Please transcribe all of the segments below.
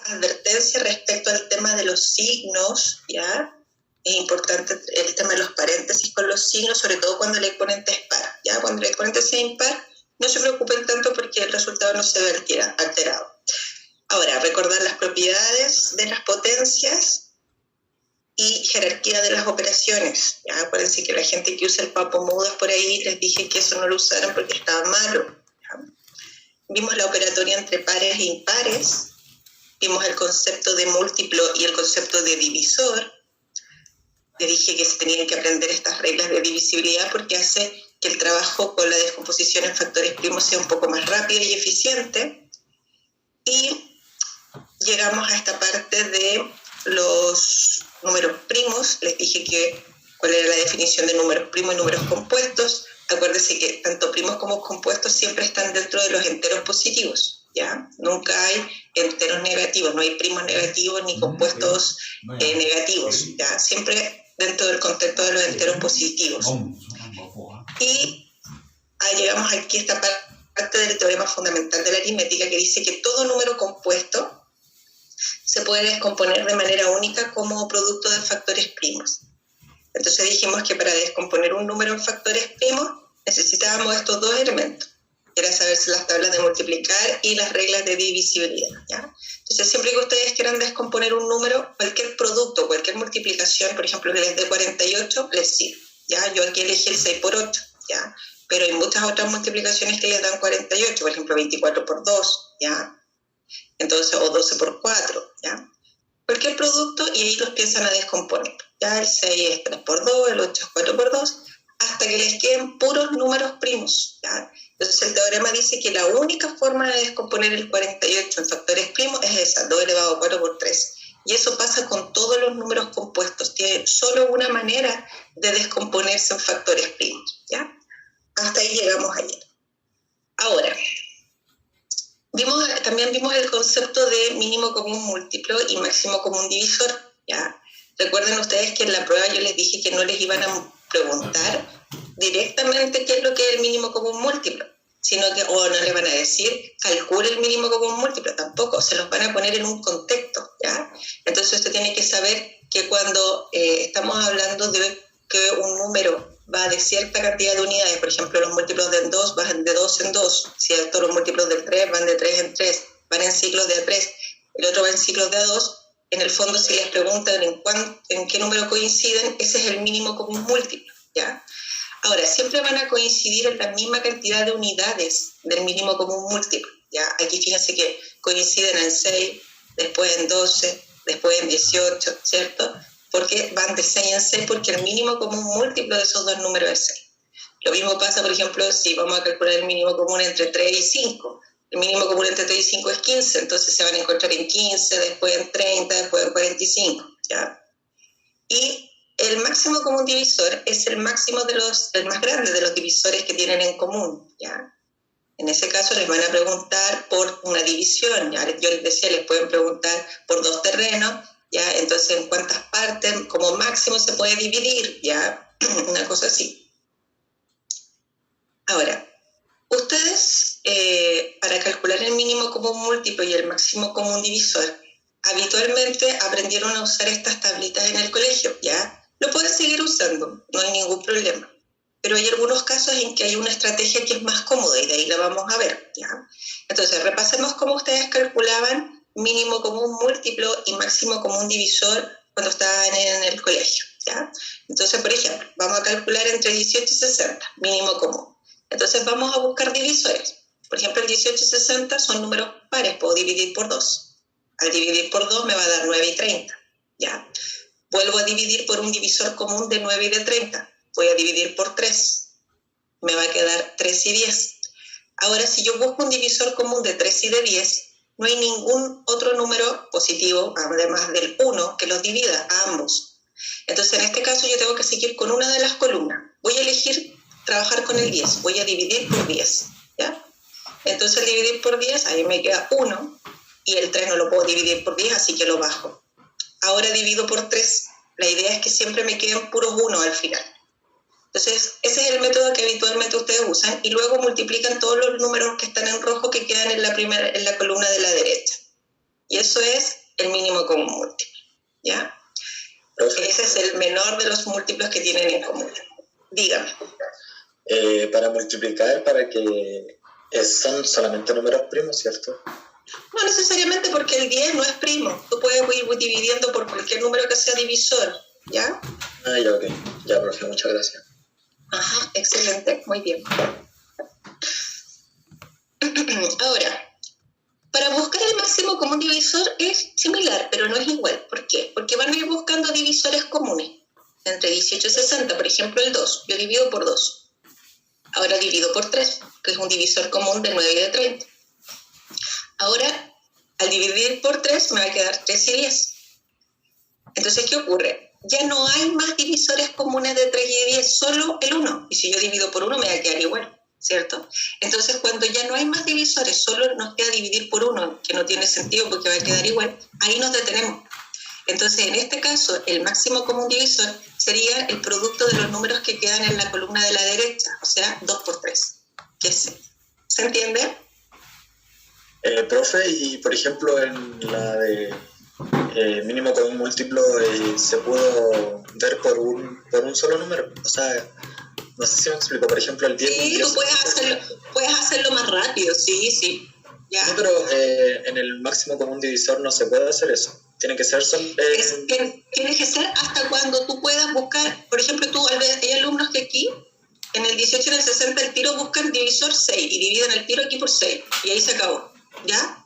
advertencia respecto al tema de los signos, ¿ya? Es importante el tema de los paréntesis con los signos, sobre todo cuando el exponente es par, ¿ya? Cuando el exponente sea impar, no se preocupen tanto porque el resultado no se ve alterado. Ahora, recordar las propiedades de las potencias y jerarquía de las operaciones. ¿Ya? Acuérdense que la gente que usa el papomudas por ahí, les dije que eso no lo usaran porque estaba malo. ¿Ya? Vimos la operatoria entre pares e impares, vimos el concepto de múltiplo y el concepto de divisor. Les dije que se tenían que aprender estas reglas de divisibilidad porque hace que el trabajo con la descomposición en factores primos sea un poco más rápido y eficiente. Y llegamos a esta parte de los números primos. Les dije cuál era la definición de números primos y números compuestos. Acuérdense que tanto primos como compuestos siempre están dentro de los enteros positivos, ¿ya? Nunca hay enteros negativos, no hay primos negativos ni compuestos negativos, ¿ya? Siempre dentro del contexto de los enteros positivos. Y llegamos aquí a esta parte del teorema fundamental de la aritmética que dice que todo número compuesto se puede descomponer de manera única como producto de factores primos. Entonces dijimos que para descomponer un número en factores primos necesitábamos estos dos elementos, que era saberse las tablas de multiplicar y las reglas de divisibilidad, ¿ya? Entonces siempre que ustedes quieran descomponer un número, cualquier producto, cualquier multiplicación, por ejemplo que les dé 48, les sirve, ¿ya? Yo aquí elegí el 6 por 8, ¿ya? Pero hay muchas otras multiplicaciones que les dan 48, por ejemplo 24 por 2, ¿ya? Entonces, o 12 por 4, ¿ya? Cualquier producto y ahí los empiezan a descomponer. Ya el 6 es 3 por 2, el 8 es 4 por 2, hasta que les queden puros números primos, ¿ya? Entonces el teorema dice que la única forma de descomponer el 48 en factores primos es esa, 2 elevado a 4 por 3. Y eso pasa con todos los números compuestos. Tiene solo una manera de descomponerse en factores primos, ¿ya? Hasta ahí llegamos ayer. Ahora, también vimos el concepto de mínimo común múltiplo y máximo común divisor, ¿ya? Recuerden ustedes que en la prueba yo les dije que no les iban a preguntar directamente qué es lo que es el mínimo común múltiplo, sino que, o no les van a decir, calcule el mínimo común múltiplo, tampoco, se los van a poner en un contexto, ¿ya? Entonces usted tiene que saber que cuando estamos hablando de que un número va de cierta cantidad de unidades, por ejemplo, los múltiplos del 2 van de 2 en 2, ¿cierto? Los múltiplos del 3 van de 3 en 3, van en ciclos de A3, el otro va en ciclos de A2, en el fondo si les preguntan en qué número coinciden, ese es el mínimo común múltiplo, ¿ya? Ahora, siempre van a coincidir en la misma cantidad de unidades del mínimo común múltiplo, ¿ya? Aquí fíjense que coinciden en 6, después en 12, después en 18, ¿cierto? Porque van de 6 en 6 porque el mínimo común múltiplo de esos dos números es 6. Lo mismo pasa, por ejemplo, si vamos a calcular el mínimo común entre 3 y 5. El mínimo común entre 3 y 5 es 15, entonces se van a encontrar en 15, después en 30, después en 45, ¿ya? Y el máximo común divisor es el más grande de los divisores que tienen en común, ¿ya? En ese caso les van a preguntar por una división, ¿ya? Yo les decía, les pueden preguntar por 2 terrenos, ¿ya? Entonces, ¿en cuántas partes como máximo se puede dividir? ¿Ya? Una cosa así. Ahora, ustedes, para calcular el mínimo común múltiplo y el máximo común divisor, habitualmente aprendieron a usar estas tablitas en el colegio, ¿ya? Lo pueden seguir usando, no hay ningún problema. Pero hay algunos casos en que hay una estrategia que es más cómoda y de ahí la vamos a ver, ¿ya? Entonces, repasemos cómo ustedes calculaban mínimo común múltiplo y máximo común divisor cuando estaban en el colegio, ¿ya? Entonces, por ejemplo, vamos a calcular entre 18 y 60, mínimo común. Entonces vamos a buscar divisores. Por ejemplo, el 18 y 60 son números pares, puedo dividir por 2. Al dividir por 2 me va a dar 9 y 30, ¿ya? Vuelvo a dividir por un divisor común de 9 y de 30. Voy a dividir por 3. Me va a quedar 3 y 10. Ahora, si yo busco un divisor común de 3 y de 10, no hay ningún otro número positivo, además del 1, que los divida a ambos. Entonces, en este caso, yo tengo que seguir con una de las columnas. Voy a elegir trabajar con el 10. Voy a dividir por 10, ¿ya? Entonces, al dividir por 10, ahí me queda 1, y el 3 no lo puedo dividir por 10, así que lo bajo. Ahora divido por 3. La idea es que siempre me queden puros 1 al final. Entonces, ese es el método que habitualmente ustedes usan y luego multiplican todos los números que están en rojo que quedan en la columna de la derecha. Y eso es el mínimo común múltiplo, ¿ya? Ese es el menor de los múltiplos que tienen en común. Dígame. Para multiplicar, para que son solamente números primos, ¿cierto? No necesariamente, porque el 10 no es primo. Tú puedes ir dividiendo por cualquier número que sea divisor, ¿ya? Ah, ya, ok. Ya, profe, muchas gracias. Ajá, excelente, muy bien. Ahora, para buscar el máximo común divisor es similar, pero no es igual. ¿Por qué? Porque van a ir buscando divisores comunes. Entre 18 y 60, por ejemplo, el 2. Yo divido por 2. Ahora divido por 3, que es un divisor común de 9 y de 30. Ahora, al dividir por 3, me va a quedar 3 y 10. Entonces, ¿qué ocurre? Ya no hay más divisores comunes de 3 y 10, solo el 1. Y si yo divido por 1, me va a quedar igual, ¿cierto? Entonces, cuando ya no hay más divisores, solo nos queda dividir por 1, que no tiene sentido porque va a quedar igual, ahí nos detenemos. Entonces, en este caso, el máximo común divisor sería el producto de los números que quedan en la columna de la derecha, o sea, 2 por 3, que es 6. ¿Se entiende? Profe, y por ejemplo, en la de mínimo común múltiplo, ¿se pudo ver por un solo número? O sea, no sé si me explico. Por ejemplo, el 10... Sí, tú puedes hacerlo más rápido, sí. ¿Ya? No, pero en el máximo común divisor no se puede hacer eso. Tiene que ser tiene que ser hasta cuando tú puedas buscar. Por ejemplo, hay alumnos que aquí, en el 18 y en el 60, el tiro buscan divisor 6 y dividen el tiro aquí por 6. Y ahí se acabó, ¿ya?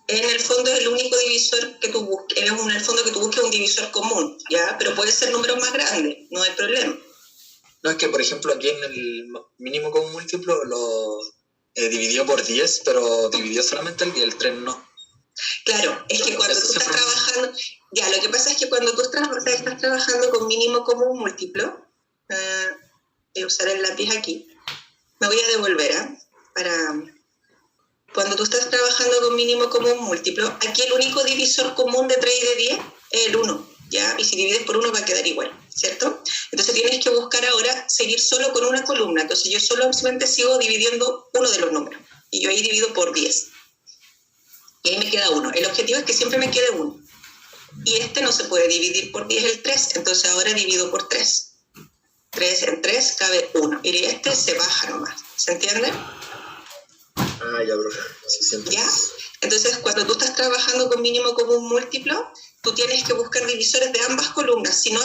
En el fondo es el único divisor que tú busques. En el fondo que tú busques un divisor común, ¿ya? Pero puede ser números más grandes, no hay problema. No, es que, por ejemplo, aquí en el mínimo común múltiplo lo dividió por 10, pero dividió solamente el 10, el 3 no. Claro, es que cuando tú estás trabajando... Ya, lo que pasa es que cuando tú estás trabajando con mínimo común múltiplo, voy a usar el lápiz aquí, me voy a devolver, Cuando tú estás trabajando con mínimo común múltiplo, aquí el único divisor común de 3 y de 10 es el 1, ¿ya? Y si divides por 1 va a quedar igual, ¿cierto? Entonces tienes que buscar ahora seguir solo con una columna. Entonces yo solamente sigo dividiendo uno de los números. Y yo ahí divido por 10. Y ahí me queda 1. El objetivo es que siempre me quede 1. Y este no se puede dividir por 10, el 3. Entonces ahora divido por 3. 3 en 3 cabe 1. Y este se baja nomás. ¿Se entiende? Ah, ya, profe. Sí. ¿Ya? Entonces, cuando tú estás trabajando con mínimo común múltiplo, tú tienes que buscar divisores de ambas columnas. Si no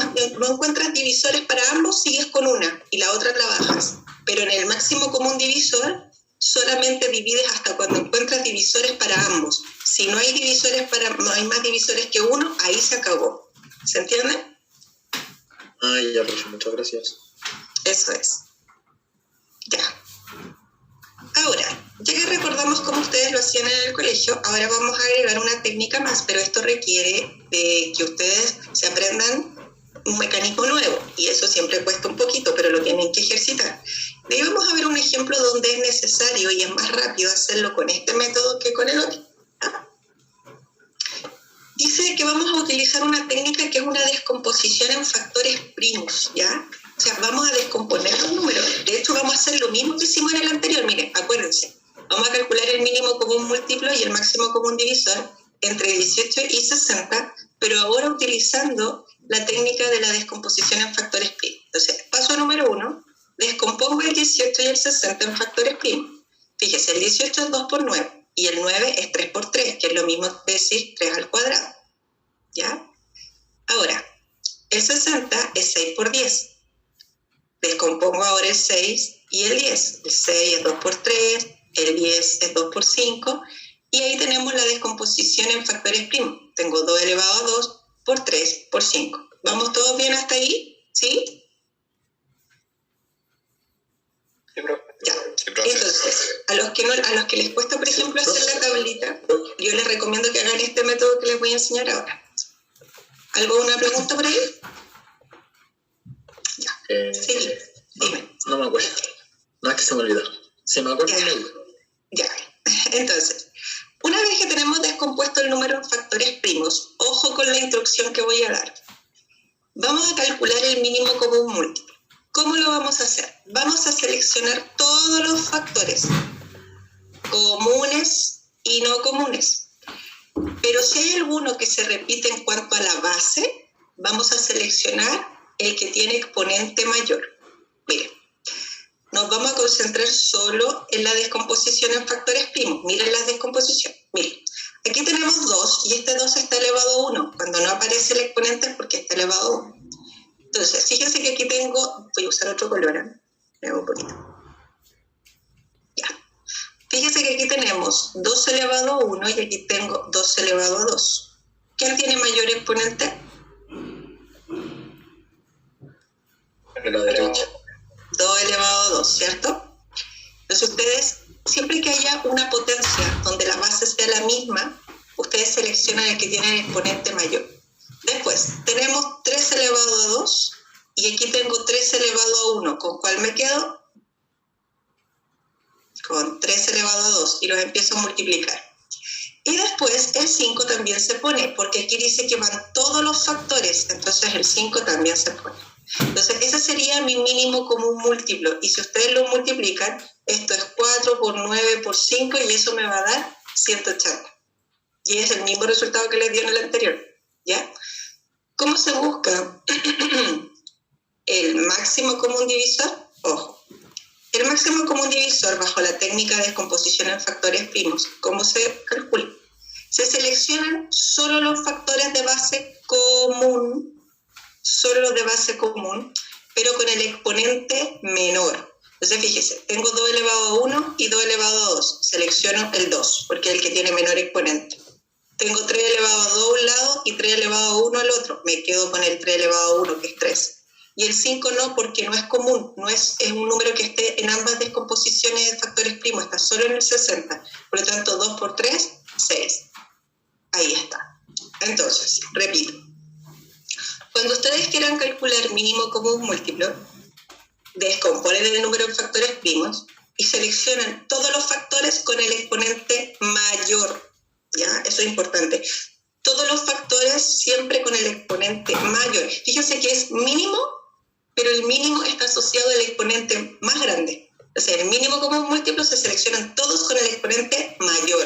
encuentras divisores para ambos, sigues con una y la otra la bajas. Pero en el máximo común divisor, solamente divides hasta cuando encuentras divisores para ambos. Si no hay más divisores que uno, ahí se acabó. ¿Se entiende? Ah, ya, profe. Muchas gracias. Eso es. Ya. Ahora, ya que recordamos cómo ustedes lo hacían en el colegio, ahora vamos a agregar una técnica más, pero esto requiere de que ustedes se aprendan un mecanismo nuevo, y eso siempre cuesta un poquito, pero lo tienen que ejercitar. De ahí vamos a ver un ejemplo donde es necesario y es más rápido hacerlo con este método que con el otro. Dice que vamos a utilizar una técnica que es una descomposición en factores primos, ¿ya? O sea, vamos a descomponer los números. De hecho, vamos a hacer lo mismo que hicimos en el anterior. Miren, acuérdense. Vamos a calcular el mínimo común múltiplo y el máximo común divisor entre 18 y 60, pero ahora utilizando la técnica de la descomposición en factores primos. Entonces, paso número 1, descompongo el 18 y el 60 en factores primos. Fíjese, el 18 es 2 por 9 y el 9 es 3 por 3, que es lo mismo que decir 3 al cuadrado. ¿Ya? Ahora, el 60 es 6 por 10. Descompongo ahora el 6 y el 10. El 6 es 2 por 3, el 10 es 2 por 5, y ahí tenemos la descomposición en factores primos. Tengo 2 elevado a 2 por 3 por 5. ¿Vamos todos bien hasta ahí? ¿Sí? Sí, profe. Ya. Entonces, a los que les cuesta, por ejemplo, hacer la tablita, yo les recomiendo que hagan este método que les voy a enseñar ahora. ¿Alguna pregunta por ahí? Ya. Sí, dime. No me acuerdo. No, es que se me olvidó. Si me acuerdo, Ya. Entonces, una vez que tenemos descompuesto el número en factores primos, ojo con la instrucción que voy a dar. Vamos a calcular el mínimo común múltiplo. ¿Cómo lo vamos a hacer? Vamos a seleccionar todos los factores, comunes y no comunes. Pero si hay alguno que se repite en cuanto a la base, vamos a seleccionar el que tiene exponente mayor. Miren, nos vamos a concentrar solo en la descomposición en factores primos. Miren la descomposición. Miren, aquí tenemos 2 y este 2 está elevado a 1. Cuando no aparece el exponente es porque está elevado a 1. Entonces, fíjense que aquí tengo, voy a usar otro color, un poquito. Ya. Fíjense que aquí tenemos 2 elevado a 1 y aquí tengo 2 elevado a 2. ¿Quién tiene mayor exponente? De la derecha. 2 elevado a 2, ¿cierto? Entonces ustedes, siempre que haya una potencia donde la base sea la misma, ustedes seleccionan el que tiene el exponente mayor. Después, tenemos 3 elevado a 2 y aquí tengo 3 elevado a 1. ¿Con cuál me quedo? Con 3 elevado a 2 y los empiezo a multiplicar. Y después el 5 también se pone, porque aquí dice que van todos los factores, entonces el 5 también se pone. Entonces ese sería mi mínimo común múltiplo, y si ustedes lo multiplican, esto es 4 por 9 por 5 y eso me va a dar 180. Y es el mismo resultado que les dio en el anterior, ¿ya? ¿Cómo se busca el máximo común divisor? Ojo, el máximo común divisor bajo la técnica de descomposición en factores primos, ¿cómo se calcula? Se seleccionan solo los factores de base común, solo los de base común, pero con el exponente menor. Entonces, fíjese, tengo 2 elevado a 1 y 2 elevado a 2. Selecciono el 2, porque es el que tiene menor exponente. Tengo 3 elevado a 2 a un lado y 3 elevado a 1 al otro. Me quedo con el 3 elevado a 1, que es 3. Y el 5 no, porque no es común, no es un número que esté en ambas descomposiciones de factores primos, está solo en el 60. Por lo tanto, 2 por 3, 6. Ahí está. Entonces, repito. Cuando ustedes quieran calcular mínimo común múltiplo, descomponen el número de factores primos y seleccionan todos los factores con el exponente mayor. ¿Ya? Eso es importante. Todos los factores siempre con el exponente mayor. Fíjense que es mínimo, pero el mínimo está asociado al exponente más grande. O sea, el mínimo común múltiplo se seleccionan todos con el exponente mayor.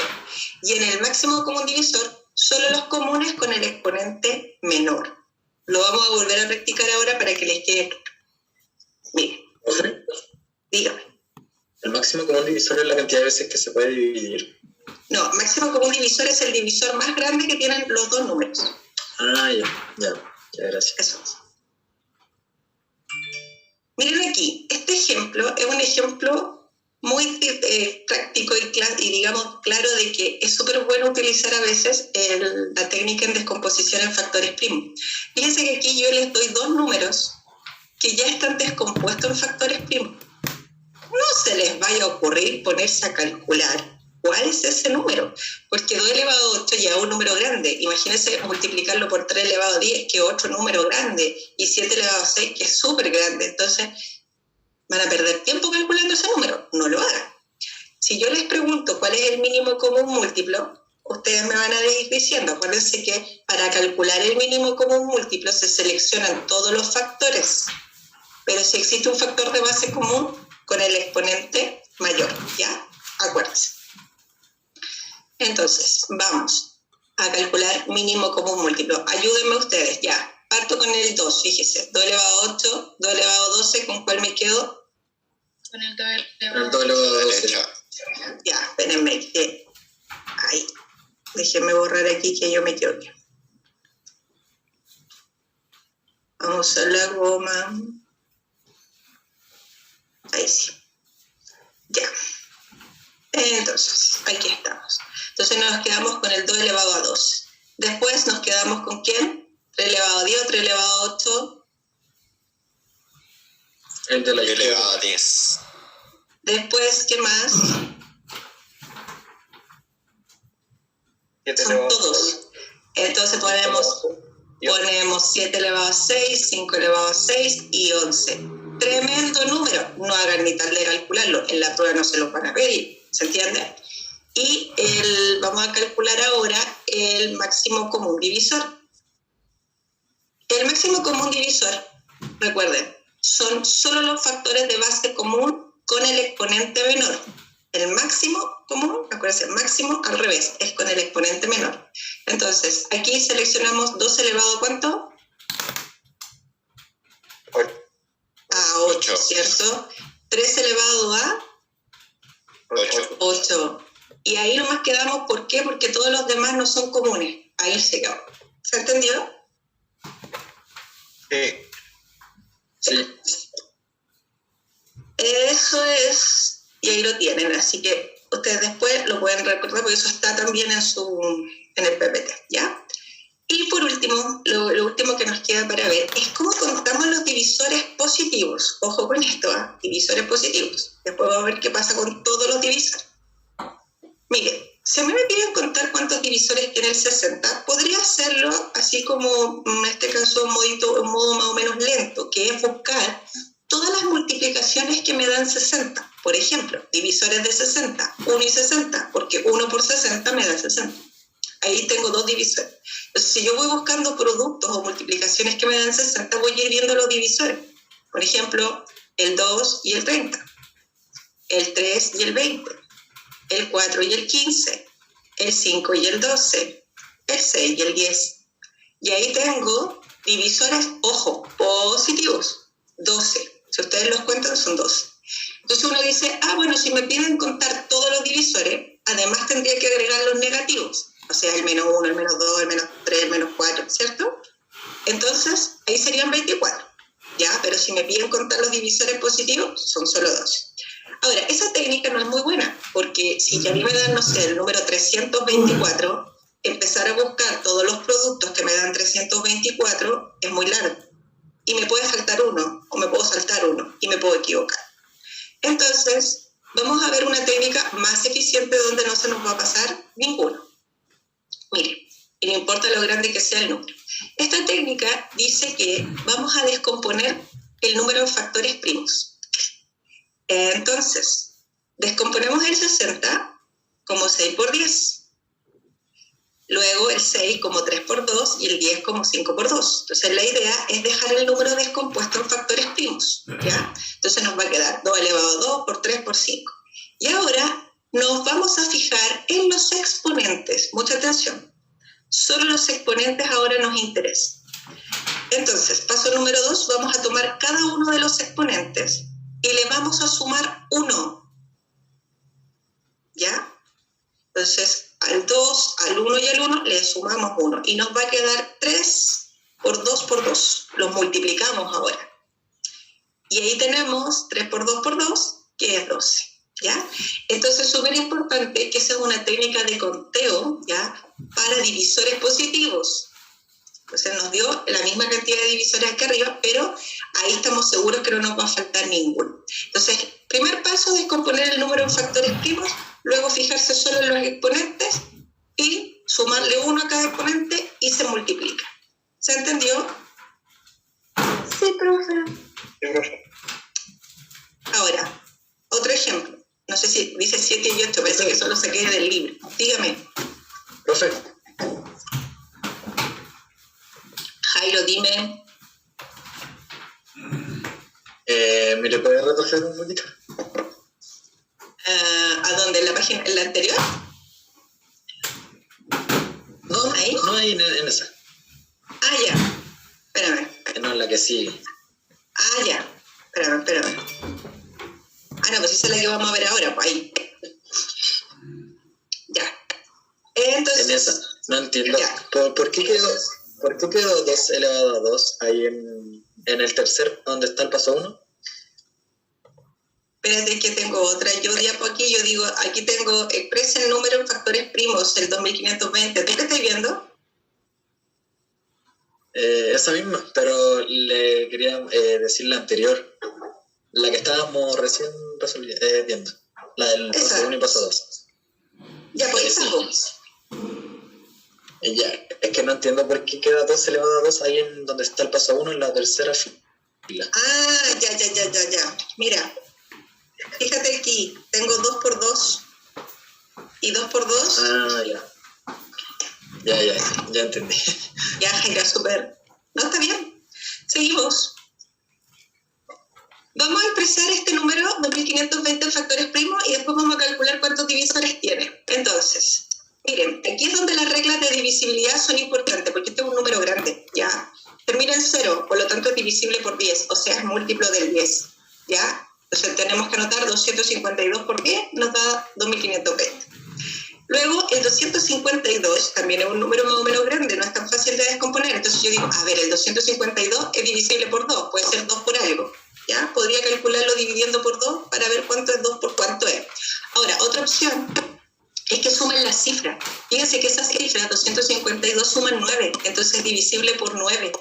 Y en el máximo común divisor, solo los comunes con el exponente menor. Lo vamos a volver a practicar ahora para que les quede claro. Mire, dígame. ¿El máximo común divisor es la cantidad de veces que se puede dividir? No, máximo común divisor es el divisor más grande que tienen los dos números. Ah, ya, gracias. Eso es. Miren aquí, este ejemplo es un ejemplo muy práctico y digamos claro de que es súper bueno utilizar a veces la técnica en descomposición en factores primos. Fíjense que aquí yo les doy dos números que ya están descompuestos en factores primos. No se les vaya a ocurrir ponerse a calcular cuál es ese número, porque 2 elevado a 8 ya es un número grande. Imagínense multiplicarlo por 3 elevado a 10, que es otro número grande, y 7 elevado a 6, que es súper grande. Entonces, ¿van a perder tiempo calculando ese número? No lo hagan. Si yo les pregunto cuál es el mínimo común múltiplo, ustedes me van a ir diciendo. Acuérdense que para calcular el mínimo común múltiplo se seleccionan todos los factores, pero si existe un factor de base común con el exponente mayor, ¿ya? Acuérdense. Entonces, vamos a calcular mínimo común múltiplo. Ayúdenme ustedes, ya. Parto con el 2, fíjese. 2 elevado a 8, 2 elevado a 12, ¿con cuál me quedo? Con el 2 elevado a 12. Ya, espérenme. Ahí. Déjenme borrar aquí que yo me equivoqué. Vamos a la goma. Ahí sí. Ya. Entonces, aquí estamos. Entonces nos quedamos con el 2 elevado a 12. Después nos quedamos con ¿quién? 3 elevado a 10, 3 elevado a 8. El de la elevado a 10. Después, ¿qué más? Son todos. Entonces ponemos 7 elevado a 6, 5 elevado a 6 y 11. Tremendo número. No hagan ni tal de calcularlo. En la prueba no se lo van a pedir. ¿Se entiende? Y vamos a calcular ahora el máximo común divisor. El máximo común divisor, recuerden, son solo los factores de base común con el exponente menor. El máximo común, acuérdense, el máximo al revés, es con el exponente menor. Entonces, aquí seleccionamos 2 elevado a ¿cuánto? A 8, ¿cierto? 3 elevado a 8. Y ahí nomás quedamos, ¿por qué? Porque todos los demás no son comunes. Ahí se quedó. ¿Se entendió? Sí. Eso es, y ahí lo tienen, así que ustedes después lo pueden recordar porque eso está también en el PPT, ¿ya? Y por último, lo último que nos queda para ver es cómo contamos los divisores positivos. Ojo con esto, ¿eh? Divisores positivos. Después vamos a ver qué pasa con todos los divisores. Mire, si a mí me piden contar cuántos divisores tiene el 60, podría hacerlo así como, en este caso, un modo más o menos lento, que es buscar todas las multiplicaciones que me dan 60. Por ejemplo, divisores de 60, 1 y 60, porque 1 por 60 me da 60. Ahí tengo 2 divisores. Entonces, si yo voy buscando productos o multiplicaciones que me dan 60, voy a ir viendo los divisores. Por ejemplo, el 2 y el 30, el 3 y el 20, el 4 y el 15, el 5 y el 12, el 6 y el 10. Y ahí tengo divisores, ojo, positivos, 12. Si ustedes los cuentan, son 12. Entonces uno dice, bueno, si me piden contar todos los divisores, además tendría que agregar los negativos. O sea, el menos 1, el menos 2, el menos 3, el menos 4, ¿cierto? Entonces, ahí serían 24, ¿ya? Pero si me piden contar los divisores positivos, son solo 12. Ahora, esa técnica no es muy buena, porque si a mí me dan, no sé, el número 324, empezar a buscar todos los productos que me dan 324 es muy largo. Y me puede faltar uno, o me puedo saltar uno, y me puedo equivocar. Entonces, vamos a ver una técnica más eficiente donde no se nos va a pasar ninguno. Mire, y no importa lo grande que sea el número. Esta técnica dice que vamos a descomponer el número en factores primos. Entonces, descomponemos el 60 como 6 por 10. Luego el 6 como 3 por 2 y el 10 como 5 por 2. Entonces la idea es dejar el número descompuesto en factores primos, ¿ya? Entonces nos va a quedar 2 elevado a 2 por 3 por 5. Y ahora nos vamos a fijar en los exponentes. Mucha atención. Solo los exponentes ahora nos interesan. Entonces, paso número 2, vamos a tomar cada uno de los exponentes y le vamos a sumar 1. ¿Ya? Entonces, al 2, al 1 y al 1 le sumamos 1. Y nos va a quedar 3 por 2 por 2. Los multiplicamos ahora. Y ahí tenemos 3 por 2 por 2, que es 12. ¿Ya? Entonces, es súper importante que esa es una técnica de conteo, ¿ya? Para divisores positivos. Entonces nos dio la misma cantidad de divisores acá arriba, pero ahí estamos seguros que no nos va a faltar ninguno. Entonces, primer paso, descomponer el número en factores primos, luego fijarse solo en los exponentes y sumarle 1 a cada exponente y se multiplica. ¿Se entendió? Sí, profe. Sí, profe. Ahora, otro ejemplo. No sé si dice 7 y 8, parece que solo saqué del libro. Dígame. Profe, Jairo, dime. ¿me le puede retroceder un poquito? ¿A dónde? ¿En la página? ¿En la anterior? No, ¿Ahí? no ahí en esa. Ya. Espérame. No, en la que sigue. Ya. Espérame. No, pues esa es la que vamos a ver ahora, pues ahí. Ya. Entonces. En esa. No entiendo. Ya. ¿Por qué quedó 2 elevado a 2 ahí en el tercer, donde está el paso 1? Espérate que tengo otra. Yo diapo aquí, yo digo, aquí tengo, expresa el número en factores primos, el 2520. ¿Tú qué estás viendo? Esa misma, pero le quería decir la anterior, la que estábamos recién viendo, la del Esa. paso 1 y paso 2. Ya, pues esa. Ya, es que no entiendo por qué queda 2 elevado a 2 ahí en donde está el paso 1 en la tercera fila. Ya. Mira, fíjate aquí, tengo 2 por 2 y 2 por 2. Ya entendí. Ya, Jaira, súper. No, está bien. Seguimos. Vamos a expresar este número 2520 en factores primos y después vamos a calcular cuántos divisores tiene. Entonces, miren, aquí es donde las reglas de divisibilidad son importantes, porque este es un número grande, ¿ya? Termina en 0, por lo tanto es divisible por 10, o sea, es múltiplo del 10, ¿ya? Entonces tenemos que anotar 252 por 10, nos da 2520. Luego, el 252 también es un número más o menos grande, no es tan fácil de descomponer. Entonces yo digo, a ver, el 252 es divisible por 2, puede ser 2 por algo, ¿ya? Podría calcularlo dividiendo por 2 para ver cuánto es 2 por cuánto es. Ahora, otra opción es que sumen las cifras. Fíjense que esas cifras, 252, suman 9, entonces es divisible por 9.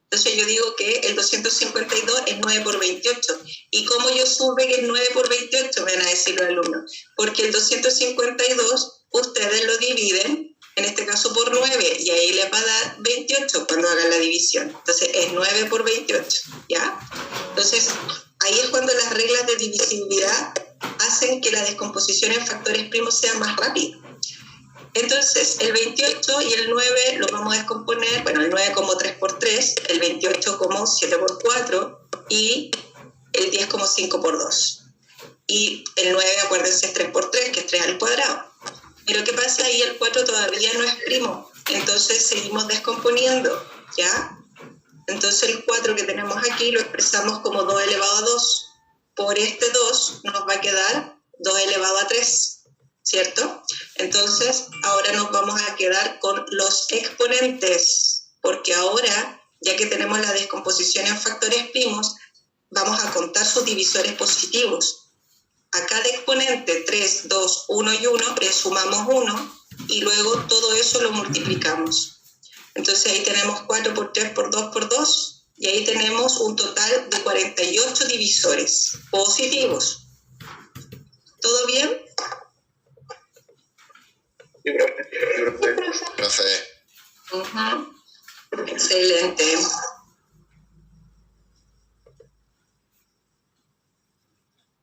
Entonces yo digo que el 252 es 9 por 28. ¿Y cómo yo supe que es 9 por 28? Me van a decir los alumnos. Porque el 252 ustedes lo dividen, en este caso por 9, y ahí les va a dar 28 cuando hagan la división. Entonces es 9 por 28, ¿ya? Entonces ahí es cuando las reglas de divisibilidad hacen que la descomposición en factores primos sea más rápida. Entonces, el 28 y el 9 lo vamos a descomponer, bueno, el 9 como 3 por 3, el 28 como 7 por 4 y el 10 como 5 por 2. Y el 9, acuérdense, es 3 por 3, que es 3 al cuadrado. Pero ¿qué pasa ahí? El 4 todavía no es primo, entonces seguimos descomponiendo, ¿ya? Entonces el 4 que tenemos aquí lo expresamos como 2 elevado a 2. Por este 2 nos va a quedar 2 elevado a 3. ¿Cierto? Entonces, ahora nos vamos a quedar con los exponentes, porque ahora, ya que tenemos la descomposición en factores primos, vamos a contar sus divisores positivos. A cada exponente, 3, 2, 1 y 1, le sumamos 1 y luego todo eso lo multiplicamos. Entonces ahí tenemos 4 por 3 por 2 por 2 y ahí tenemos un total de 48 divisores positivos. ¿Todo bien? Sí, profe. Profe. Excelente.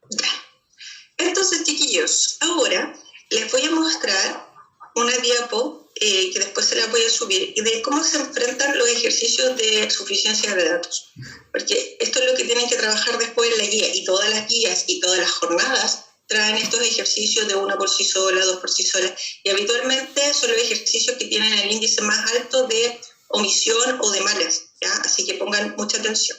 Ya. Entonces, chiquillos, ahora les voy a mostrar una diapo que después se la voy a subir de cómo se enfrentan los ejercicios de suficiencia de datos. Porque esto es lo que tienen que trabajar después en la guía, y todas las guías y todas las jornadas traen estos ejercicios de 1 por sí sola, 2 por sí sola, y habitualmente son los ejercicios que tienen el índice más alto de omisión o de malas, ¿ya? Así que pongan mucha atención.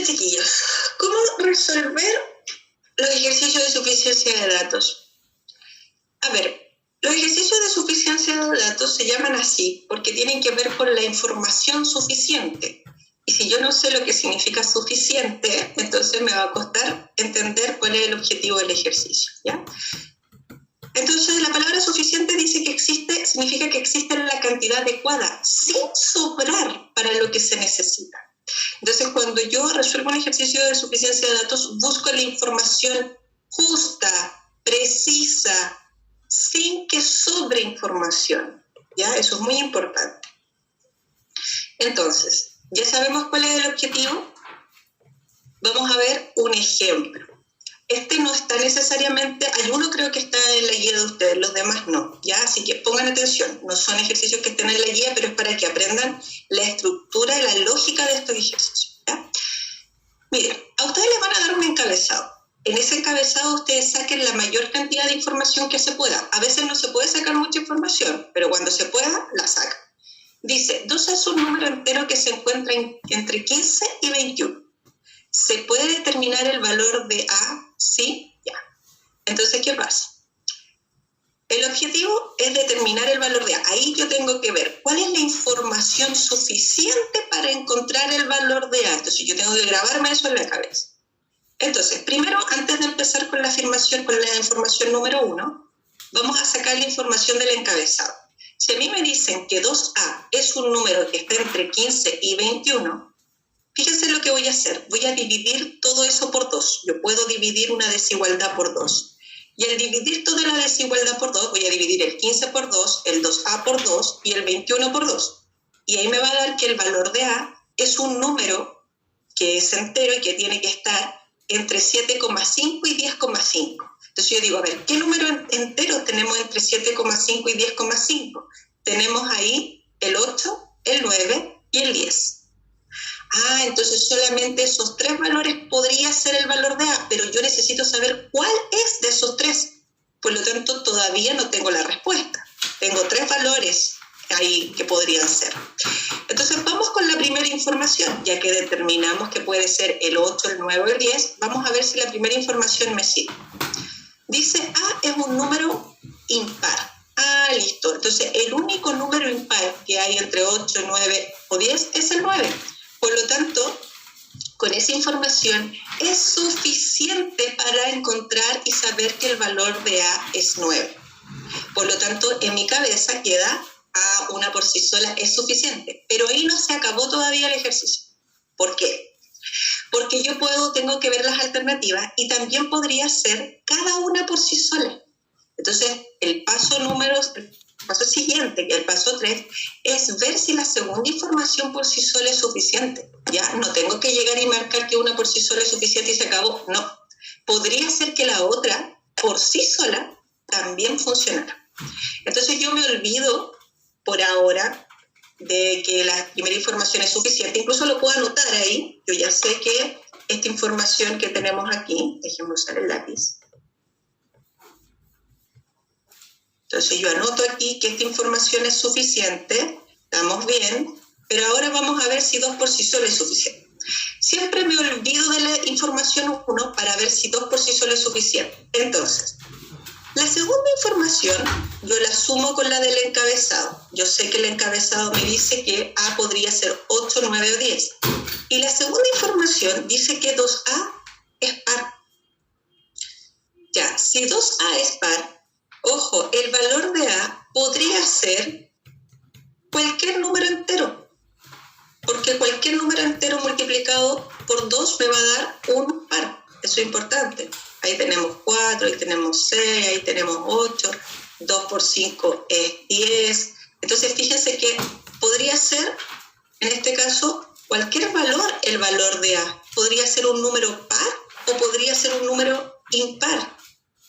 Chiquillos, ¿cómo resolver los ejercicios de suficiencia de datos? A ver, los ejercicios de suficiencia de datos se llaman así porque tienen que ver con la información suficiente. Y si yo no sé lo que significa suficiente, entonces me va a costar entender cuál es el objetivo del ejercicio, ¿ya? Entonces, la palabra suficiente dice que existe, significa que existe la cantidad adecuada, sin sobrar para lo que se necesita. Entonces, cuando yo resuelvo un ejercicio de suficiencia de datos, busco la información justa, precisa, sin que sobre información, ¿ya? Eso es muy importante. Entonces, ¿ya sabemos cuál es el objetivo? Vamos a ver un ejemplo. Este no está necesariamente, hay uno creo que está en la guía de ustedes, los demás no, ¿ya? Así que pongan atención, no son ejercicios que estén en la guía, pero es para que aprendan la estructura y la lógica de estos ejercicios, ¿ya? Miren, a ustedes les van a dar un encabezado. En ese encabezado ustedes saquen la mayor cantidad de información que se pueda. A veces no se puede sacar mucha información, pero cuando se pueda, la sacan. Dice, 2 es un número entero que se encuentra entre 15 y 21. ¿Se puede determinar el valor de A? Sí, ya. Entonces, ¿qué pasa? El objetivo es determinar el valor de A. Ahí yo tengo que ver cuál es la información suficiente para encontrar el valor de A. Entonces, yo tengo que grabarme eso en la cabeza. Entonces, primero, antes de empezar con la afirmación, con la información número 1, vamos a sacar la información del encabezado. Si a mí me dicen que 2A es un número que está entre 15 y 21, Fíjense lo que voy a hacer. Voy a dividir todo eso por 2. Yo puedo dividir una desigualdad por 2. Y al dividir toda la desigualdad por 2, voy a dividir el 15 por 2, el 2A por 2 y el 21 por 2. Y ahí me va a dar que el valor de A es un número que es entero y que tiene que estar entre 7,5 y 10,5. Entonces yo digo, a ver, ¿qué número entero tenemos entre 7,5 y 10,5? Tenemos ahí el 8, el 9 y el 10. Entonces solamente esos 3 valores podría ser el valor de A, pero yo necesito saber cuál es de esos 3. Por lo tanto, todavía no tengo la respuesta. Tengo 3 valores ahí que podrían ser. Entonces vamos con la primera información, ya que determinamos que puede ser el 8, el 9 o el 10. Vamos a ver si la primera información me sirve. Dice A es un número impar. Listo. Entonces el único número impar que hay entre 8, 9 o 10 es el 9. Por lo tanto, con esa información es suficiente para encontrar y saber que el valor de A es 9. Por lo tanto, en mi cabeza queda A una por sí sola es suficiente. Pero ahí no se acabó todavía el ejercicio. ¿Por qué? Porque yo tengo que ver las alternativas y también podría ser cada una por sí sola. Entonces, el paso siguiente, el paso 3, es ver si la segunda información por sí sola es suficiente. Ya no tengo que llegar y marcar que una por sí sola es suficiente y se acabó. No. Podría ser que la otra por sí sola también funcionara. Entonces yo me olvido por ahora de que la primera información es suficiente. Incluso lo puedo anotar ahí. Yo ya sé que esta información que tenemos aquí, déjenme usar el lápiz. Entonces yo anoto aquí que esta información es suficiente, estamos bien, pero ahora vamos a ver si 2 por sí sola es suficiente. Siempre me olvido de la información 1 para ver si 2 por sí sola es suficiente. Entonces, la segunda información yo la sumo con la del encabezado. Yo sé que el encabezado me dice que A podría ser 8, 9 o 10. Y la segunda información dice que 2A es par. Ya, si 2A es par, ojo, el valor de A podría ser cualquier número entero, porque cualquier número entero multiplicado por 2 me va a dar un par. Eso es importante. Ahí tenemos 4, ahí tenemos 6, ahí tenemos 8, 2 por 5 es 10. Entonces fíjense que podría ser, en este caso, cualquier valor el valor de A. Podría ser un número par o podría ser un número impar.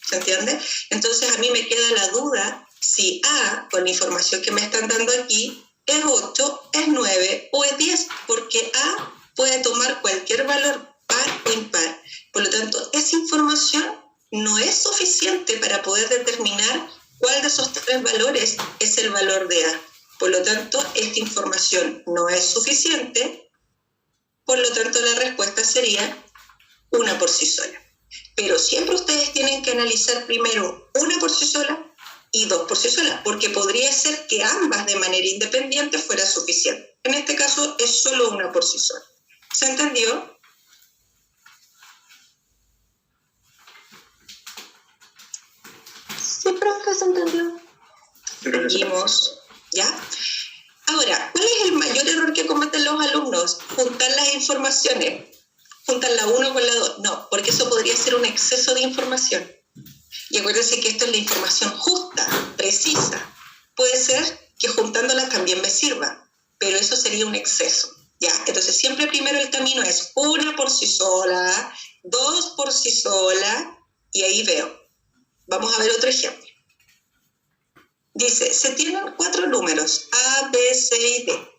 ¿Se entiende? Entonces a mí me queda la duda si A, con la información que me están dando aquí, es 8, es 9 o es 10, porque A puede tomar cualquier valor par o impar. Por lo tanto, esa información no es suficiente para poder determinar cuál de esos 3 valores es el valor de A. Por lo tanto, esta información no es suficiente, por lo tanto la respuesta sería una por sí sola. Pero siempre ustedes tienen que analizar primero una por sí sola y 2 por sí sola, porque podría ser que ambas de manera independiente fuera suficiente. En este caso es solo una por sí sola. ¿Se entendió? Sí, profe, se entendió. Seguimos, ¿ya? Ahora, ¿cuál es el mayor error que cometen los alumnos? Juntar las informaciones. Juntan la 1 con la 2. No, porque eso podría ser un exceso de información. Y acuérdense que esto es la información justa, precisa. Puede ser que juntándolas también me sirva, pero eso sería un exceso. ¿Ya? Entonces siempre primero el camino es 1 por sí sola, 2 por sí sola, y ahí veo. Vamos a ver otro ejemplo. Dice, se tienen 4 números, A, B, C y D.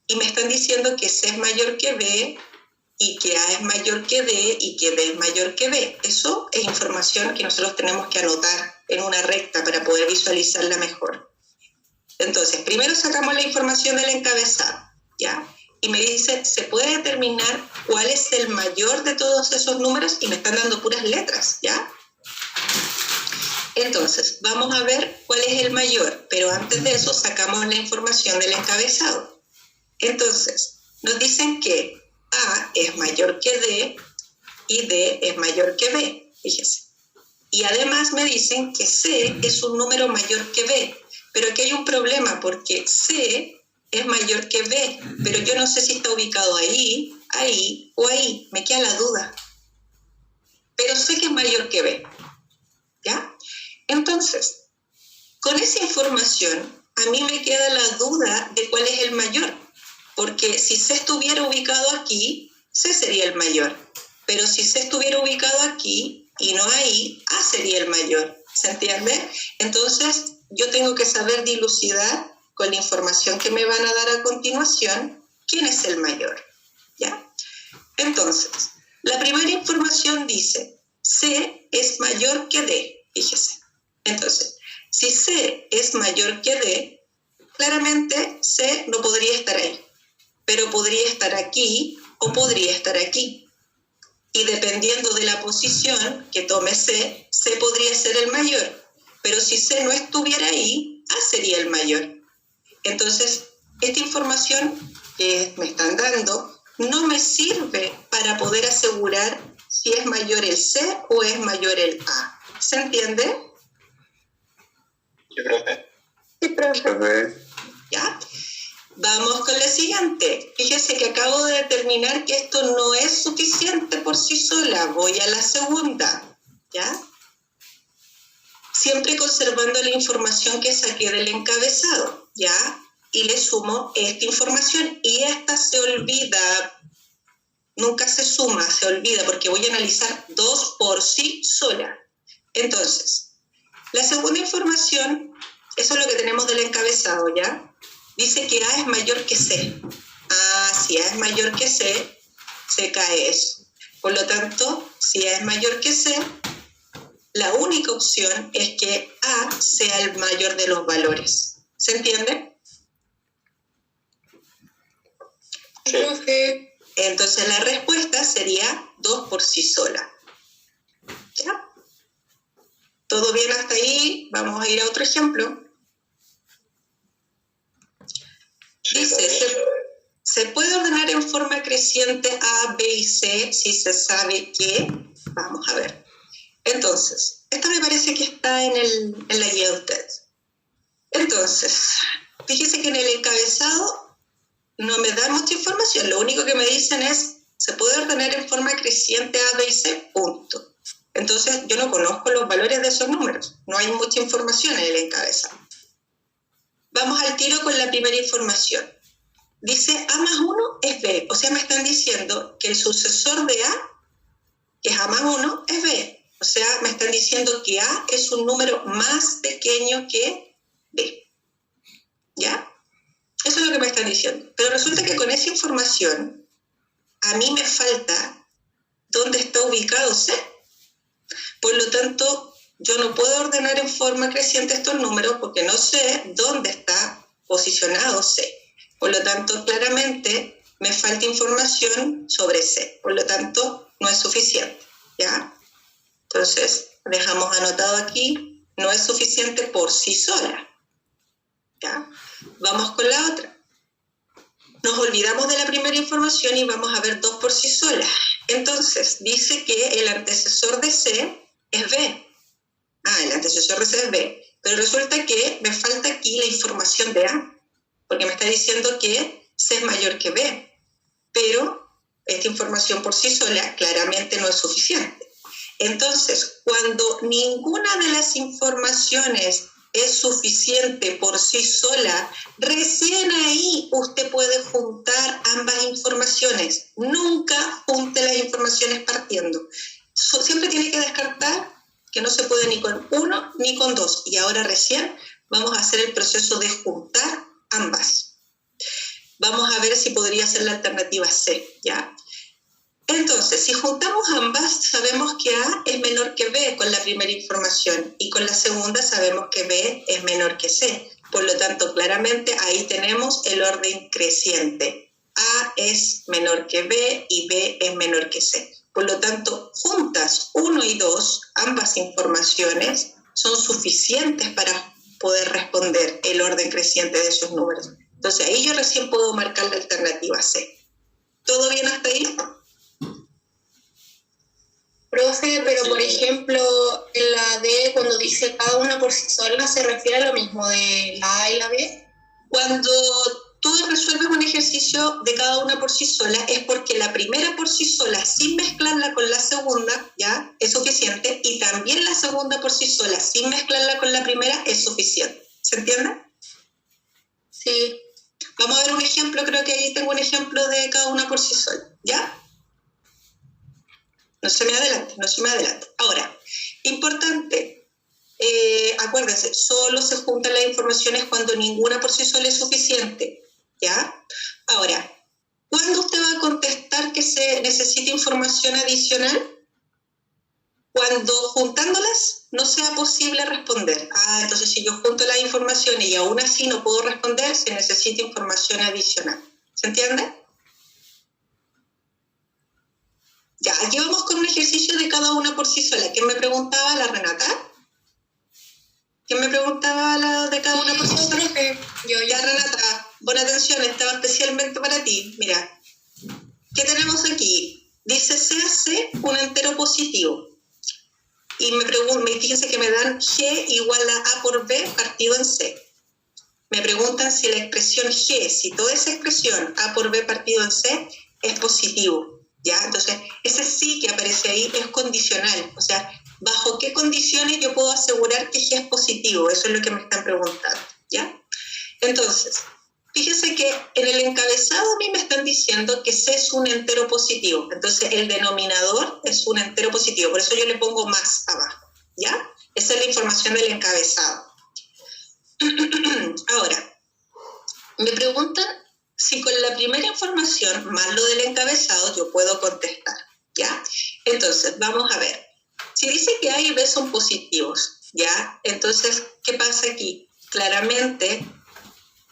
Y me están diciendo que C es mayor que B, y que A es mayor que D, y que D es mayor que B. Eso es información que nosotros tenemos que anotar en una recta para poder visualizarla mejor. Entonces, primero sacamos la información del encabezado, ¿ya? Y me dice, ¿se puede determinar cuál es el mayor de todos esos números? Y me están dando puras letras, ¿ya? Entonces, vamos a ver cuál es el mayor, pero antes de eso sacamos la información del encabezado. Entonces, nos dicen que A es mayor que D y D es mayor que B, fíjense. Y además me dicen que C es un número mayor que B, pero aquí hay un problema porque C es mayor que B, pero yo no sé si está ubicado ahí, ahí o ahí, me queda la duda. Pero sé que es mayor que B, ¿ya? Entonces, con esa información, a mí me queda la duda de cuál es el mayor, porque si C estuviera ubicado aquí, C sería el mayor, pero si C estuviera ubicado aquí y no ahí, A sería el mayor, ¿se entiende? Entonces, yo tengo que saber dilucidar con la información que me van a dar a continuación, quién es el mayor, ¿ya? Entonces, la primera información dice, C es mayor que D, fíjese. Entonces, si C es mayor que D, claramente C no podría estar ahí, pero podría estar aquí o podría estar aquí. Y dependiendo de la posición que tome C, C podría ser el mayor, pero si C no estuviera ahí, A sería el mayor. Entonces, esta información que me están dando no me sirve para poder asegurar si es mayor el C o es mayor el A. ¿Se entiende? Sí, profe. Sí, profe. ¿Ya? Vamos con la siguiente. Fíjese que acabo de determinar que esto no es suficiente por sí sola. Voy a la segunda. ¿Ya? Siempre conservando la información que saqué del encabezado. ¿Ya? Y le sumo esta información. Y esta se olvida. Nunca se suma, se olvida, porque voy a analizar dos por sí sola. Entonces, la segunda información, eso es lo que tenemos del encabezado, ¿ya? Dice que A es mayor que C. Ah, si A es mayor que C, se cae eso. Por lo tanto, si A es mayor que C, la única opción es que A sea el mayor de los valores. ¿Se entiende? Sí. Profe. Entonces la respuesta sería 2 por sí sola. ¿Ya? ¿Todo bien hasta ahí? Vamos a ir a otro ejemplo. Dice, ¿se puede ordenar en forma creciente A, B y C si se sabe que? Vamos a ver. Entonces, esta me parece que está en la guía de ustedes. Entonces, fíjese que en el encabezado no me da mucha información. Lo único que me dicen es, se puede ordenar en forma creciente A, B y C, punto. Entonces, yo no conozco los valores de esos números. No hay mucha información en el encabezado. Vamos al tiro con la primera información. Dice A más 1 es B. O sea, me están diciendo que el sucesor de A, que es A más 1, es B. O sea, me están diciendo que A es un número más pequeño que B. ¿Ya? Eso es lo que me están diciendo. Pero resulta que con esa información, a mí me falta dónde está ubicado C. Por lo tanto, yo no puedo ordenar en forma creciente estos números porque no sé dónde está posicionado C. Por lo tanto, claramente me falta información sobre C. Por lo tanto, no es suficiente. ¿Ya? Entonces, dejamos anotado aquí, no es suficiente por sí sola. ¿Ya? Vamos con la otra. Nos olvidamos de la primera información y vamos a ver 2 por sí sola. Entonces, dice que el antecesor de C es B. Ah, el antecesor de C es B. Pero resulta que me falta aquí la información de A, porque me está diciendo que C es mayor que B. Pero esta información por sí sola claramente no es suficiente. Entonces, cuando ninguna de las informaciones es suficiente por sí sola, recién ahí usted puede juntar ambas informaciones. Nunca junte las informaciones partiendo. Siempre tiene que descartar que no se puede ni con uno ni con dos. Y ahora recién vamos a hacer el proceso de juntar ambas. Vamos a ver si podría ser la alternativa C, ¿ya? Entonces, si juntamos ambas, sabemos que A es menor que B con la primera información y con la segunda sabemos que B es menor que C. Por lo tanto, claramente ahí tenemos el orden creciente. A es menor que B y B es menor que C. Por lo tanto, juntas 1 y 2, ambas informaciones son suficientes para poder responder el orden creciente de esos números. Entonces, ahí yo recién puedo marcar la alternativa C. ¿Todo bien hasta ahí? Profe, pero por ejemplo, en la D, cuando dice cada una por sí sola, ¿se refiere a lo mismo de la A y la B? Cuando tú resuelves un ejercicio de cada una por sí sola, es porque la primera por sí sola, sin mezclarla con la segunda, ya, es suficiente, y también la segunda por sí sola, sin mezclarla con la primera, es suficiente. ¿Se entiende? Sí. Vamos a ver un ejemplo, creo que ahí tengo un ejemplo de cada una por sí sola, ¿ya? No se me adelante. Ahora, importante, acuérdense, solo se juntan las informaciones cuando ninguna por sí sola es suficiente, ¿ya? Ahora, ¿cuándo usted va a contestar que se necesita información adicional? Cuando juntándolas no sea posible responder. Entonces si yo junto las informaciones y aún así no puedo responder, se necesita información adicional. ¿Se entiende? Ya, aquí vamos con un ejercicio de cada una por sí sola. ¿Quién me preguntaba? ¿La Renata? ¿Quién me preguntaba de cada una por sí sola? Yo. Ya, Renata, pon atención, estaba especialmente para ti. Mira, ¿qué tenemos aquí? Dice, se hace un entero positivo. Y fíjense que me dan G igual a A por B partido en C. Me preguntan si la expresión G, si toda esa expresión A por B partido en C es positivo, ¿ya? Entonces, ese sí que aparece ahí es condicional. O sea, ¿bajo qué condiciones yo puedo asegurar que G es positivo? Eso es lo que me están preguntando, ¿ya? Entonces, fíjense que en el encabezado a mí me están diciendo que C es un entero positivo. Entonces, el denominador es un entero positivo. Por eso yo le pongo más abajo, ¿ya? Esa es la información del encabezado. Ahora, me preguntan si con la primera información más lo del encabezado yo puedo contestar, ¿ya? Entonces, vamos a ver. Si dice que A y B son positivos, ¿ya? Entonces, ¿qué pasa aquí? Claramente,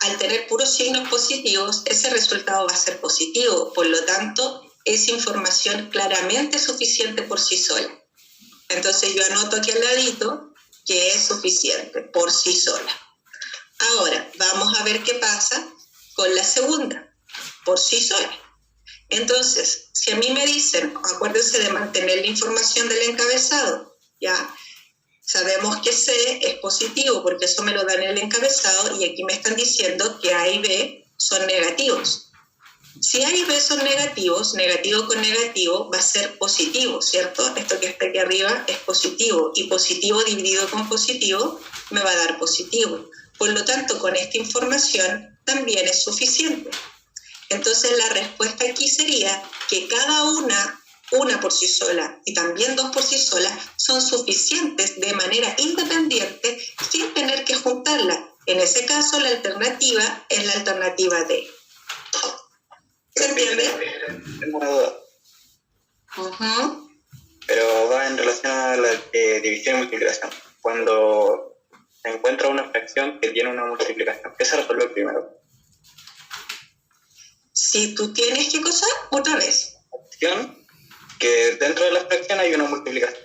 al tener puros signos positivos, ese resultado va a ser positivo. Por lo tanto, es información claramente suficiente por sí sola. Entonces, yo anoto aquí al ladito que es suficiente por sí sola. Ahora, vamos a ver qué pasa con la segunda, por sí sola. Entonces, si a mí me dicen, acuérdense de mantener la información del encabezado, ¿ya? Sabemos que C es positivo porque eso me lo dan en el encabezado y aquí me están diciendo que A y B son negativos. Si A y B son negativos, negativo con negativo va a ser positivo, ¿cierto? Esto que está aquí arriba es positivo y positivo dividido con positivo me va a dar positivo. Por lo tanto, con esta información también es suficiente. Entonces, la respuesta aquí sería que cada una por sí sola y también dos por sí solas, son suficientes de manera independiente sin tener que juntarla. En ese caso, la alternativa es la alternativa D. ¿Se entiende? Tengo una duda. Uh-huh. Pero va en relación a la división y multiplicación. Cuando se encuentra una fracción que tiene una multiplicación, ¿qué se resuelve primero? Si tú tienes ¿qué cosa? Otra vez. Fracción, que dentro de la fracción hay una multiplicación.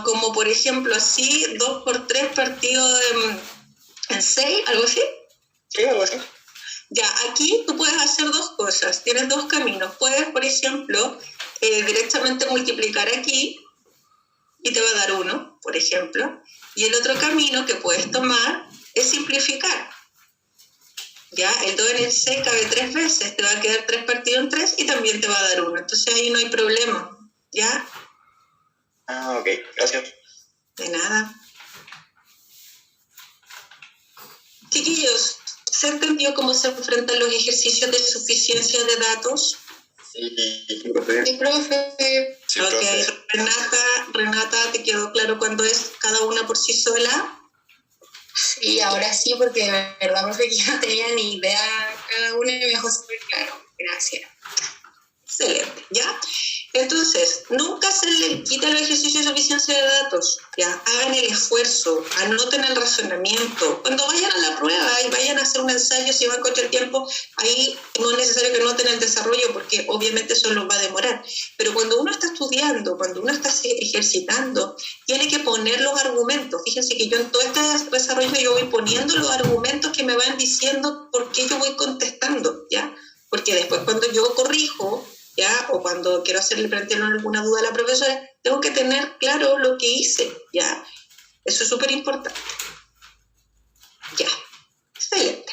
Como por ejemplo así, 2 por 3 partido en 6, algo así. Sí, algo así. Ya, aquí tú puedes hacer dos cosas, tienes dos caminos. Puedes, por ejemplo, directamente multiplicar aquí y te va a dar 1, por ejemplo. Y el otro camino que puedes tomar es simplificar. Ya, el 2 en el 6 cabe 3 veces, te va a quedar 3 partido en 3 y también te va a dar 1. Entonces ahí no hay problema, ¿ya? Ok, gracias. De nada. Chiquillos, ¿se entendió cómo se enfrentan los ejercicios de suficiencia de datos? Sí, profe. Sí, Ok, profe. Renata, ¿te quedó claro cuándo es cada una por sí sola? Sí, ahora sí, porque de verdad, profe, que yo no tenía ni idea cada uno y me dejó súper claro. Gracias. Excelente, ¿ya? Entonces, nunca se le quita el ejercicio de suficiencia de datos, ¿ya? Hagan el esfuerzo, anoten el razonamiento. Cuando vayan a la prueba y vayan a hacer un ensayo, si van contra el tiempo, ahí no es necesario que anoten el desarrollo porque obviamente eso los va a demorar. Pero cuando uno está estudiando, cuando uno está ejercitando, tiene que poner los argumentos. Fíjense que yo en todo este desarrollo yo voy poniendo los argumentos que me van diciendo por qué yo voy contestando, ¿ya? Porque después cuando yo corrijo, ¿ya? O cuando quiero hacerle plantear alguna duda a la profesora, tengo que tener claro lo que hice, ¿ya? Eso es súper importante. Ya, excelente.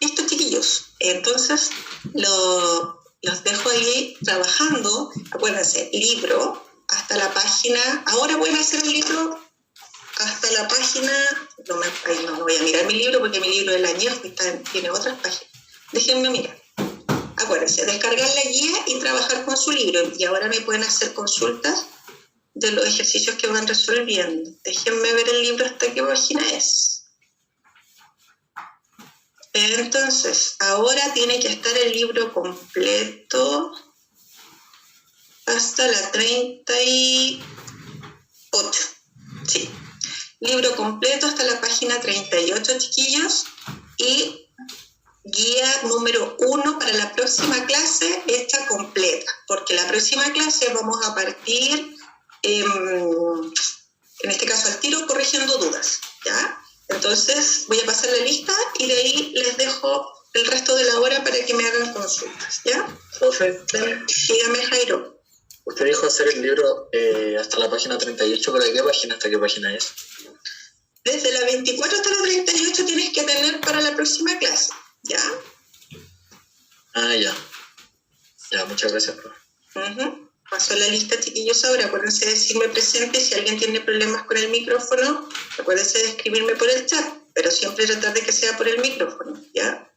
Listo, chiquillos. Entonces, los dejo ahí trabajando. Acuérdense, libro hasta la página. Ahora pueden hacer el libro hasta la página. No voy a mirar mi libro porque mi libro es añejo y tiene otras páginas. Déjenme mirar. Acuérdense, descargar la guía y trabajar con su libro. Y ahora me pueden hacer consultas de los ejercicios que van resolviendo. Déjenme ver el libro hasta qué página es. Entonces, ahora tiene que estar el libro completo hasta la 38. Sí, libro completo hasta la página 38, chiquillos. Y guía número 1 para la próxima clase está completa, porque la próxima clase vamos a partir, en este caso al tiro, corrigiendo dudas, ¿ya? Entonces voy a pasar la lista y de ahí les dejo el resto de la hora para que me hagan consultas, ¿ya? Perfecto. Dígame, Jairo. Usted dijo hacer el libro hasta la página 38, ¿pero de qué página hasta qué página es? Desde la 24 hasta la 38 tienes que tener para la próxima clase, ¿ya? Ah, ya. Ya, muchas gracias, profe. Paso la lista, chiquillos, ahora. Acuérdense de decirme presente. Si alguien tiene problemas con el micrófono, acuérdense de escribirme por el chat, pero siempre tratar de que sea por el micrófono, ¿ya?